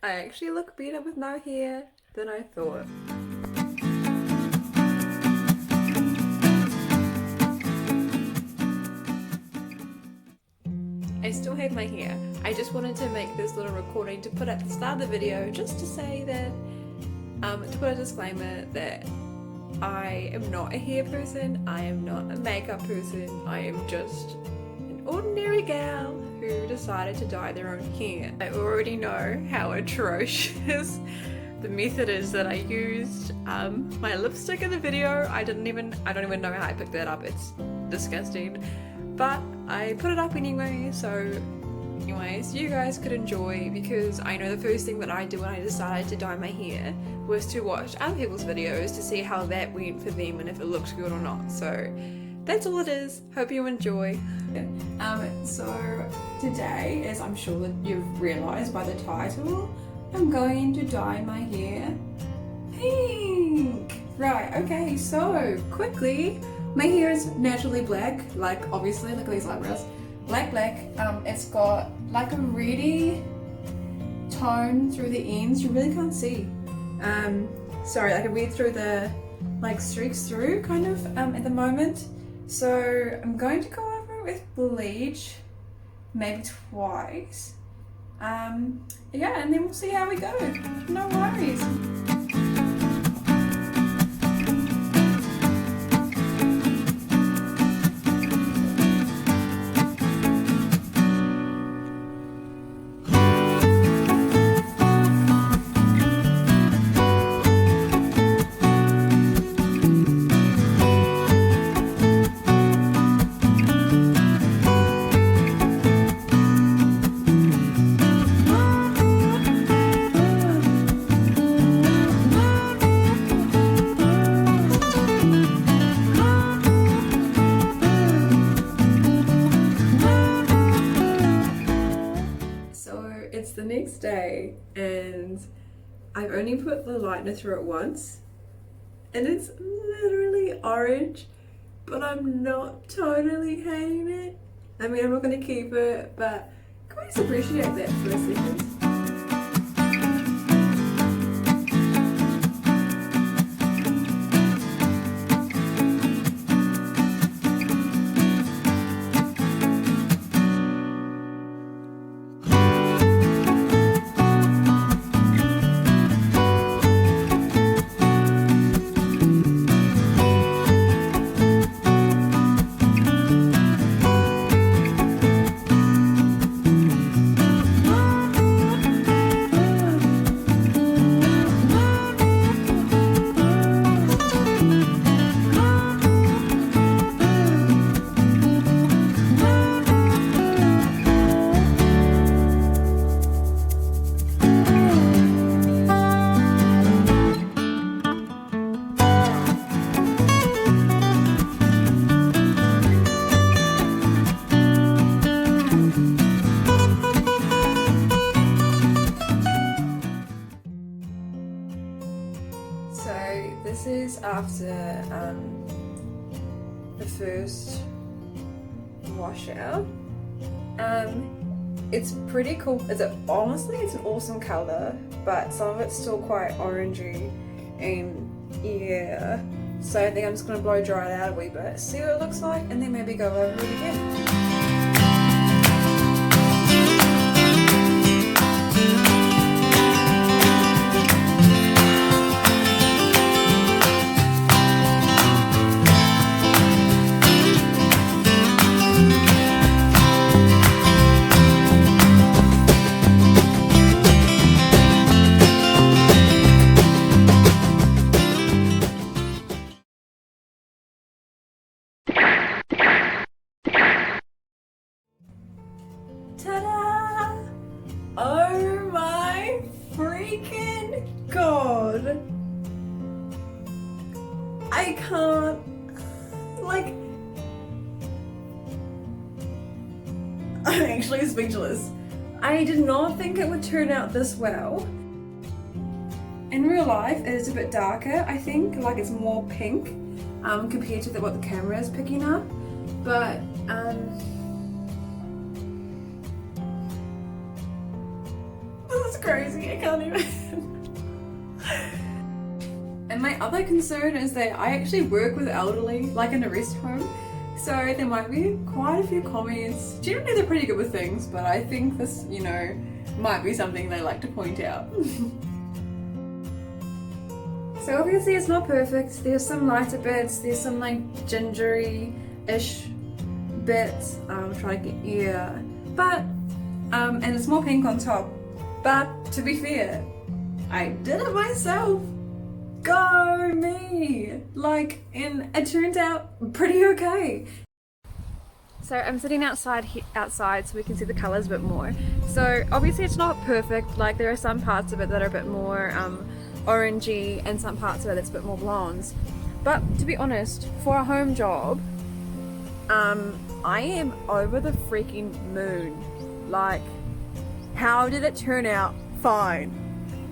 I actually look better with no hair than I thought. I still have my hair. I just wanted to make this little recording to put at the start of the video just to say that, to put a disclaimer that I am not a hair person, I am not a makeup person, I am just an ordinary gal who decided to dye their own hair. I already know how atrocious the method is that I used. My lipstick in the video, I don't even know how I picked that up, it's disgusting. But I put it up anyway, so anyways, you guys could enjoy, because I know the first thing that I did when I decided to dye my hair was to watch other people's videos to see how that went for them and if it looked good or not. So that's all it is. Hope you enjoy. So today, as I'm sure that you've realised by the title, I'm going to dye my hair pink. Right, okay, so quickly, my hair is naturally black, like obviously, look at these eyebrows. Black. It's got like a reddy tone through the ends. You really can't see. Sorry, I can read through the like streaks through kind of at the moment. So I'm going to go over it with bleach, maybe twice. Yeah, and then we'll see how we go. No worries. It's the next day and I've only put the lightener through it once and it's literally orange, but I'm not totally hating it. I mean, I'm not going to keep it, but can we just appreciate that for a second? This is after the first washout. It's pretty cool. Honestly, it's an awesome colour, but some of it's still quite orangey, and yeah. So I think I'm just gonna blow dry it out a wee bit, see what it looks like, and then maybe go over it again. Ta-da! Oh my freaking god! I can't, like, I'm actually speechless. I did not think it would turn out this well. In real life, it is a bit darker, I think, like it's more pink compared to what the camera is picking up, but this is was crazy, I can't even. And my other concern is that I actually work with elderly, like in a rest home, so there might be quite a few comments. Generally they're pretty good with things, but I think this, you know, might be something they like to point out. So obviously it's not perfect. There's some lighter bits, there's some like gingery-ish bits. I'm trying to get, yeah. But, and it's more pink on top. But to be fair, I did it myself. Go me! Like, and it turned out pretty okay. So I'm sitting outside so we can see the colours a bit more. So obviously it's not perfect, like there are some parts of it that are a bit more orangey and some parts of it that's a bit more blondes. But to be honest, for a home job, I am over the freaking moon. Like, how did it turn out fine?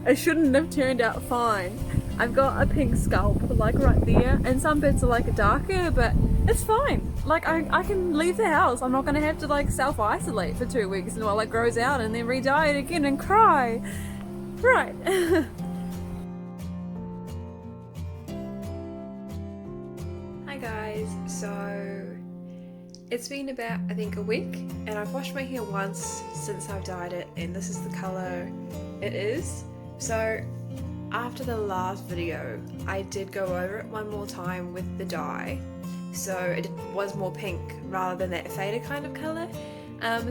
It shouldn't have turned out fine. I've got a pink scalp like right there, and some bits are like darker, but it's fine. Like I can leave the house. I'm not gonna have to like self-isolate for 2 weeks while it grows out and then re-dye it again and cry. Right. Hi guys, so it's been about I think a week and I've washed my hair once since I've dyed it, and this is the colour it is. So after the last video, I did go over it one more time with the dye, so it was more pink rather than that faded kind of colour.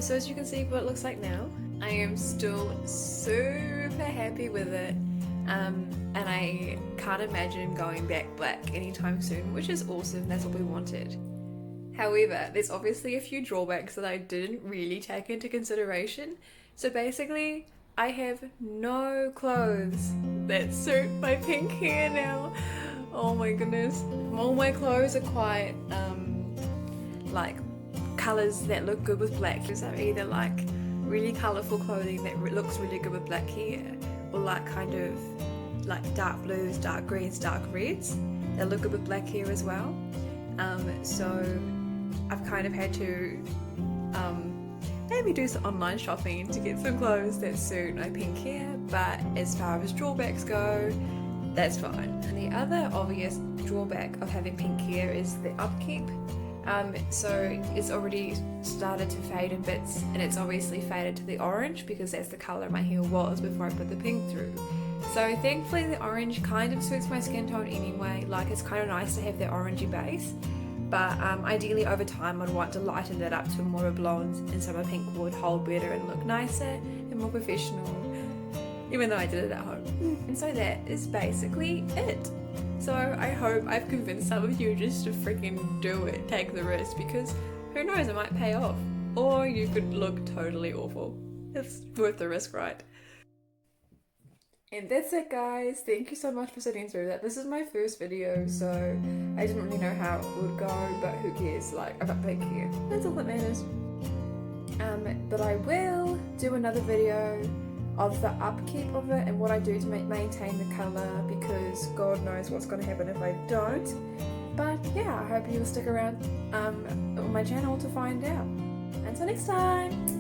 So as you can see what it looks like now, I am still super happy with it, and I can't imagine going back black anytime soon, which is awesome. That's what we wanted. However, there's obviously a few drawbacks that I didn't really take into consideration. So basically, I have no clothes that suit my pink hair now. Oh my goodness. All my clothes are quite like colours that look good with black. These are either like really colourful clothing that looks really good with black hair, or like kind of like dark blues, dark greens, dark reds that look good with black hair as well. So I've kind of had to maybe do some online shopping to get some clothes that suit my pink hair, but as far as drawbacks go, that's fine. And the other obvious drawback of having pink hair is the upkeep. So it's already started to fade in bits, and it's obviously faded to the orange because that's the colour my hair was before I put the pink through. So thankfully the orange kind of suits my skin tone anyway, like it's kind of nice to have that orangey base. But ideally over time I'd want to lighten that up to more of a blonde, and so my pink would hold better and look nicer and more professional, even though I did it at home. And so that is basically it. So I hope I've convinced some of you just to freaking do it, take the risk, because who knows, it might pay off. Or you could look totally awful. It's worth the risk, right? And that's it guys, thank you so much for sitting through that. This is my first video, so I didn't really know how it would go, but who cares, like, I've got pink hair, that's all that matters. But I will do another video of the upkeep of it and what I do to maintain the colour, because God knows what's going to happen if I don't. But yeah, I hope you'll stick around on my channel to find out. Until next time!